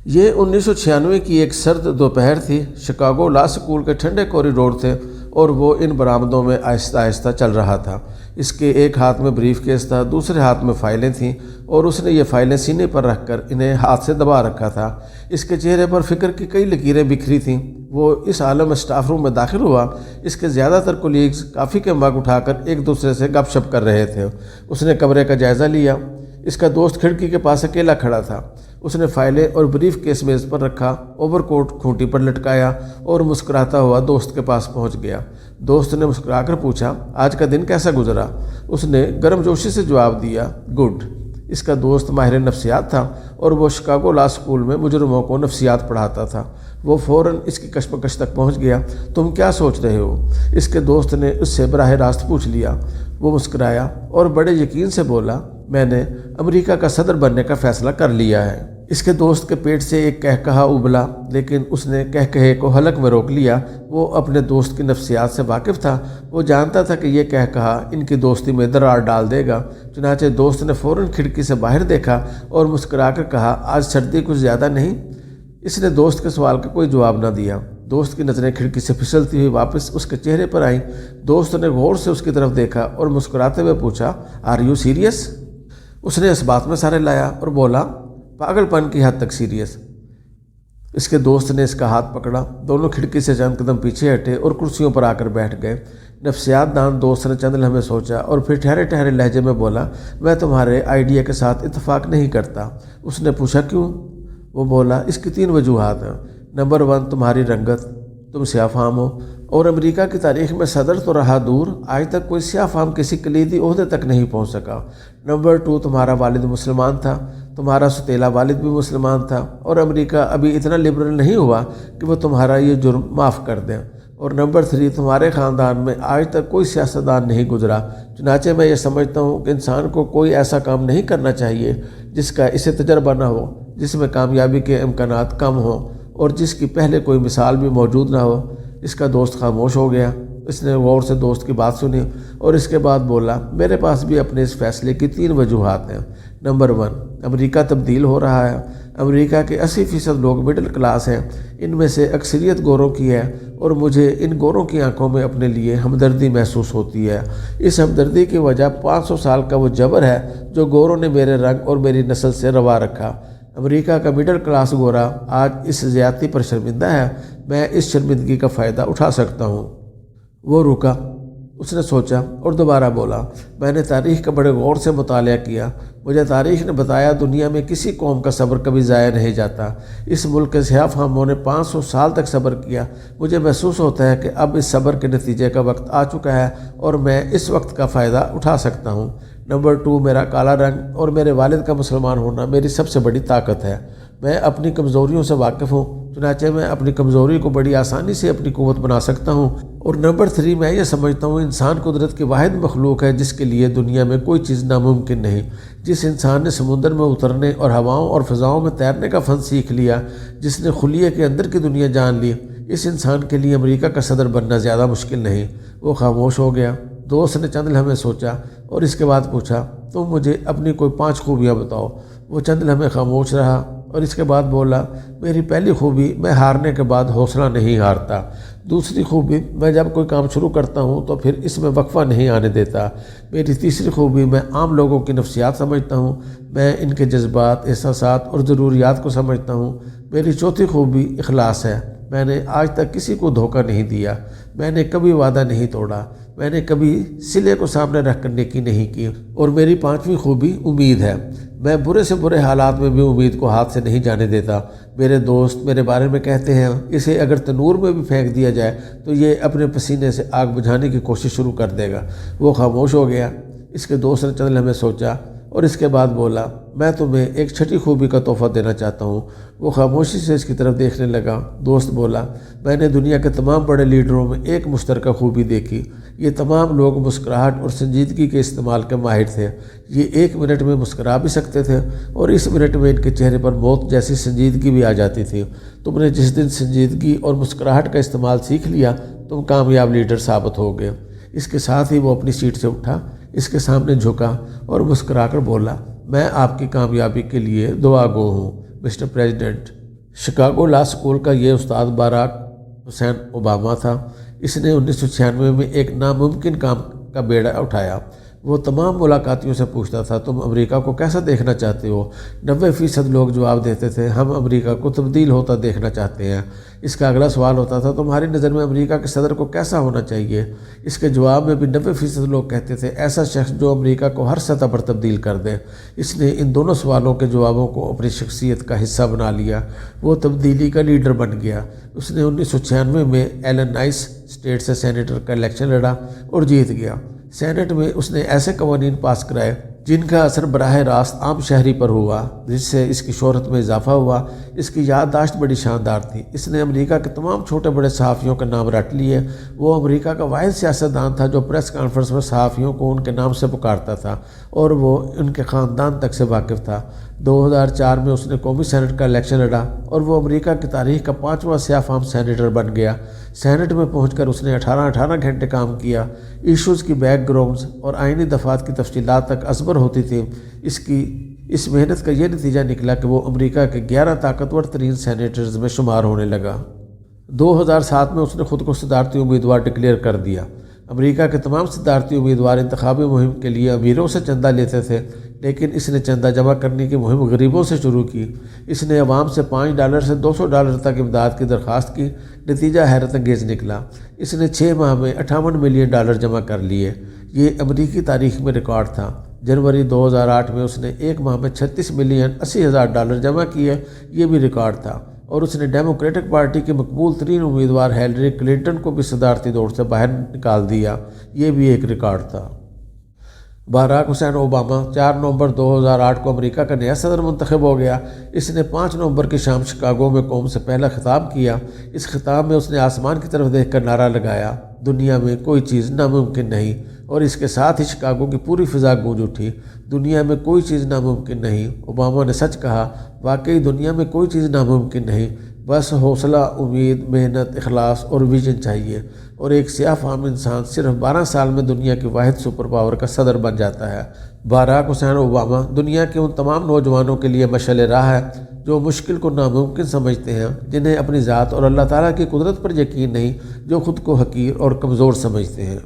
یہ 1996 کی ایک سرد دوپہر تھی۔ شکاگو لا سکول کے ٹھنڈے کوریڈور تھے اور وہ ان برآمدوں میں آہستہ آہستہ چل رہا تھا۔ اس کے ایک ہاتھ میں بریف کیس تھا، دوسرے ہاتھ میں فائلیں تھیں اور اس نے یہ فائلیں سینے پر رکھ کر انہیں ہاتھ سے دبا رکھا تھا۔ اس کے چہرے پر فکر کی کئی لکیریں بکھری تھیں۔ وہ اس عالم اسٹاف روم میں داخل ہوا۔ اس کے زیادہ تر کولیگز کافی کے مگ اٹھا کر ایک دوسرے سے گپ شپ کر رہے تھے۔ اس نے کمرے کا جائزہ لیا۔ اس کا دوست کھڑکی کے پاس اکیلا کھڑا تھا۔ اس نے فائلیں اور بریف کیس میز پر رکھا، اوور کوٹ کھونٹی پر لٹکایا اور مسکراتا ہوا دوست کے پاس پہنچ گیا۔ دوست نے مسکرا کر پوچھا، آج کا دن کیسا گزرا؟ اس نے گرم جوشی سے جواب دیا، گڈ۔ اس کا دوست ماہر نفسیات تھا اور وہ شکاگو لا سکول میں مجرموں کو نفسیات پڑھاتا تھا۔ وہ فوراً اس کی کشمکش تک پہنچ گیا۔ تم کیا سوچ رہے ہو؟ اس کے دوست نے اس سے براہ راست پوچھ لیا۔ وہ مسکرایا اور بڑے یقین سے بولا، میں نے امریکہ کا صدر بننے کا فیصلہ کر لیا ہے۔ اس کے دوست کے پیٹ سے ایک کہکہا ابلا، لیکن اس نے کہکہے کو حلق میں روک لیا۔ وہ اپنے دوست کی نفسیات سے واقف تھا۔ وہ جانتا تھا کہ یہ کہکہا ان کی دوستی میں درار ڈال دے گا۔ چنانچہ دوست نے فوراً کھڑکی سے باہر دیکھا اور مسکرا کر کہا، آج سردی کچھ زیادہ نہیں؟ اس نے دوست کے سوال کا کوئی جواب نہ دیا۔ دوست کی نظریں کھڑکی سے پھسلتی ہوئی واپس اس کے چہرے پر آئیں۔ دوست نے غور سے اس کی طرف دیکھا اور مسکراتے ہوئے پوچھا، آر یو سیریس؟ اس نے اس بات میں سارے لایا اور بولا، پاگل پن کی حد تک سیریس۔ اس کے دوست نے اس کا ہاتھ پکڑا۔ دونوں کھڑکی سے چند قدم پیچھے ہٹے اور کرسیوں پر آ کر بیٹھ گئے۔ نفسیات دان دوست نے چند لمحے سوچا اور پھر ٹھہرے ٹھہرے لہجے میں بولا، میں تمہارے آئیڈیا کے ساتھ اتفاق نہیں کرتا۔ اس نے پوچھا، کیوں؟ وہ بولا، اس کی 3 وجوہات ہیں۔ نمبر 1، تمہاری رنگت، تم سیاہ فام ہو اور امریکہ کی تاریخ میں صدر تو رہا دور، آج تک کوئی سیاہ فام کسی کلیدی عہدے تک نہیں پہنچ سکا۔ نمبر 2، تمہارا والد مسلمان تھا، تمہارا ستیلا والد بھی مسلمان تھا اور امریکہ ابھی اتنا لبرل نہیں ہوا کہ وہ تمہارا یہ جرم معاف کر دیں۔ اور نمبر 3، تمہارے خاندان میں آج تک کوئی سیاستدان نہیں گزرا۔ چنانچہ میں یہ سمجھتا ہوں کہ انسان کو کوئی ایسا کام نہیں کرنا چاہیے جس کا اسے تجربہ نہ ہو، جس میں کامیابی کے امکانات کم ہوں اور جس کی پہلے کوئی مثال بھی موجود نہ ہو۔ اس کا دوست خاموش ہو گیا۔ اس نے غور سے دوست کی بات سنی اور اس کے بعد بولا، میرے پاس بھی اپنے اس فیصلے کی 3 وجوہات ہیں۔ نمبر 1، امریکہ تبدیل ہو رہا ہے۔ امریکہ کے 80% لوگ مڈل کلاس ہیں، ان میں سے اکثریت گوروں کی ہے اور مجھے ان گوروں کی آنکھوں میں اپنے لیے ہمدردی محسوس ہوتی ہے۔ اس ہمدردی کی وجہ 500 سال کا وہ جبر ہے جو گوروں نے میرے رنگ اور میری نسل سے روا رکھا۔ امریکہ کا مڈل کلاس گورا آج اس زیادتی پر شرمندہ ہے۔ میں اس شرمندگی کا فائدہ اٹھا سکتا ہوں۔ وہ رکا۔ اس نے سوچا اور دوبارہ بولا، میں نے تاریخ کا بڑے غور سے مطالعہ کیا۔ مجھے تاریخ نے بتایا دنیا میں کسی قوم کا صبر کبھی ضائع نہیں جاتا۔ اس ملک کے سیاہ فاموں نے 500 سال تک صبر کیا۔ مجھے محسوس ہوتا ہے کہ اب اس صبر کے نتیجے کا وقت آ چکا ہے اور میں اس وقت کا فائدہ اٹھا سکتا ہوں۔ نمبر 2، میرا کالا رنگ اور میرے والد کا مسلمان ہونا میری سب سے بڑی طاقت ہے۔ میں اپنی کمزوریوں سے واقف ہوں، چنانچہ میں اپنی کمزوری کو بڑی آسانی سے اپنی قوت بنا سکتا ہوں۔ اور نمبر 3، میں یہ سمجھتا ہوں انسان قدرت کی واحد مخلوق ہے جس کے لیے دنیا میں کوئی چیز ناممکن نہیں۔ جس انسان نے سمندر میں اترنے اور ہواؤں اور فضاؤں میں تیرنے کا فن سیکھ لیا، جس نے خلیے کے اندر کی دنیا جان لی، اس انسان کے لیے امریکہ کا صدر بننا زیادہ مشکل نہیں۔ وہ خاموش ہو گیا۔ دوست نے چند لمحے سوچا اور اس کے بعد پوچھا، تم مجھے اپنی کوئی 5 خوبیاں بتاؤ۔ وہ چند لمحے خاموش رہا اور اس کے بعد بولا، میری پہلی خوبی، میں ہارنے کے بعد حوصلہ نہیں ہارتا۔ دوسری خوبی، میں جب کوئی کام شروع کرتا ہوں تو پھر اس میں وقفہ نہیں آنے دیتا۔ میری تیسری خوبی، میں عام لوگوں کی نفسیات سمجھتا ہوں۔ میں ان کے جذبات، احساسات اور ضروریات کو سمجھتا ہوں۔ میری چوتھی خوبی اخلاص ہے۔ میں نے آج تک کسی کو دھوکہ نہیں دیا۔ میں نے کبھی وعدہ نہیں توڑا۔ میں نے کبھی سلے کو سامنے رکھ کر نیکی نہیں کی۔ اور میری 5ویں خوبی امید ہے۔ میں برے سے برے حالات میں بھی امید کو ہاتھ سے نہیں جانے دیتا۔ میرے دوست میرے بارے میں کہتے ہیں، اسے اگر تنور میں بھی پھینک دیا جائے تو یہ اپنے پسینے سے آگ بجھانے کی کوشش شروع کر دے گا۔ وہ خاموش ہو گیا۔ اس کے دوست نے چند لمحے سوچا اور اس کے بعد بولا، میں تمہیں ایک 6ٹھی خوبی کا تحفہ دینا چاہتا ہوں۔ وہ خاموشی سے اس کی طرف دیکھنے لگا۔ دوست بولا، میں نے دنیا کے تمام بڑے لیڈروں میں ایک مشترکہ خوبی دیکھی۔ یہ تمام لوگ مسکراہٹ اور سنجیدگی کے استعمال کے ماہر تھے۔ یہ 1 منٹ میں مسکرا بھی سکتے تھے اور اس منٹ میں ان کے چہرے پر موت جیسی سنجیدگی بھی آ جاتی تھی۔ تم نے جس دن سنجیدگی اور مسکراہٹ کا استعمال سیکھ لیا، تم کامیاب لیڈر ثابت ہو گئے۔ اس کے ساتھ ہی وہ اپنی سیٹ سے اٹھا، اس کے سامنے جھکا اور مسکرا کر بولا، میں آپ کی کامیابی کے لیے دعا گو ہوں mister president. Chicago law school کا یہ استاد باراک حسین اوباما تھا۔ اس نے 1996 میں ایک ناممکن کام کا بیڑا اٹھایا۔ وہ تمام ملاقاتیوں سے پوچھتا تھا، تم امریکہ کو کیسا دیکھنا چاہتے ہو؟ 90% لوگ جواب دیتے تھے، ہم امریکہ کو تبدیل ہوتا دیکھنا چاہتے ہیں۔ اس کا اگلا سوال ہوتا تھا، تمہاری نظر میں امریکہ کے صدر کو کیسا ہونا چاہیے؟ اس کے جواب میں بھی 90% لوگ کہتے تھے، ایسا شخص جو امریکہ کو ہر سطح پر تبدیل کر دے۔ اس نے ان دونوں سوالوں کے جوابوں کو اپنی شخصیت کا حصہ بنا لیا۔ وہ تبدیلی کا لیڈر بن گیا۔ اس نے 1996 میں ایلینائس اسٹیٹ سے سینیٹر کا الیکشن لڑا اور جیت گیا۔ سینٹ میں اس نے ایسے قوانین پاس کرائے جن کا اثر براہ راست عام شہری پر ہوا، جس سے اس کی شہرت میں اضافہ ہوا۔ اس کی یادداشت بڑی شاندار تھی۔ اس نے امریکہ کے تمام چھوٹے بڑے صحافیوں کے نام رٹ لیے۔ وہ امریکہ کا واحد سیاستدان تھا جو پریس کانفرنس میں صحافیوں کو ان کے نام سے پکارتا تھا اور وہ ان کے خاندان تک سے واقف تھا۔ 2004 میں اس نے قومی سینٹ کا الیکشن لڑا اور وہ امریکہ کی تاریخ کا 5واں سیاہ فام سینیٹر بن گیا۔ سینٹ میں پہنچ کر اس نے 18 گھنٹے کام کیا۔ ایشوز کی بیک گراؤنڈز اور آئینی دفعات کی تفصیلات تک ازبر ہوتی تھی۔ اس محنت کا یہ نتیجہ نکلا کہ وہ امریکہ کے 11 طاقتور ترین سینیٹرز میں شمار ہونے لگا۔ 2007 میں اس نے خود کو صدارتی امیدوار ڈکلیئر کر دیا۔ امریکہ کے تمام صدارتی امیدوار انتخابی مہم کے لیے امیروں سے چندہ لیتے تھے، لیکن اس نے چندہ جمع کرنے کی مہم غریبوں سے شروع کی۔ اس نے عوام سے $5 سے $200 تک امداد کی درخواست کی۔ نتیجہ حیرت انگیز نکلا۔ اس نے 6 ماہ میں $58 ملین جمع کر لیے۔ یہ امریکی تاریخ میں ریکارڈ تھا۔ جنوری 2008 میں اس نے 1 ماہ میں $36,80,000 جمع کیے۔ یہ بھی ریکارڈ تھا، اور اس نے ڈیموکریٹک پارٹی کی مقبول ترین امیدوار ہیلری کلنٹن کو بھی صدارتی دوڑ سے باہر نکال دیا۔ یہ بھی ایک ریکارڈ تھا۔ باراک حسین اوباما 4 نومبر 2008 کو امریکہ کا نیا صدر منتخب ہو گیا۔ اس نے 5 نومبر کی شام شکاگو میں قوم سے پہلا خطاب کیا۔ اس خطاب میں اس نے آسمان کی طرف دیکھ کر نعرہ لگایا، دنیا میں کوئی چیز ناممکن نہیں، اور اس کے ساتھ ہی شکاگو کی پوری فضا گونج اٹھی، دنیا میں کوئی چیز ناممکن نہیں۔ اوباما نے سچ کہا، واقعی دنیا میں کوئی چیز ناممکن نہیں، بس حوصلہ، امید، محنت، اخلاص اور ویژن چاہیے، اور ایک سیاہ فام انسان صرف 12 سال میں دنیا کی واحد سپر پاور کا صدر بن جاتا ہے۔ باراک حسین اوباما دنیا کے ان تمام نوجوانوں کے لیے مشعل راہ ہے جو مشکل کو ناممکن سمجھتے ہیں، جنہیں اپنی ذات اور اللہ تعالیٰ کی قدرت پر یقین نہیں، جو خود کو حقیر اور کمزور سمجھتے ہیں۔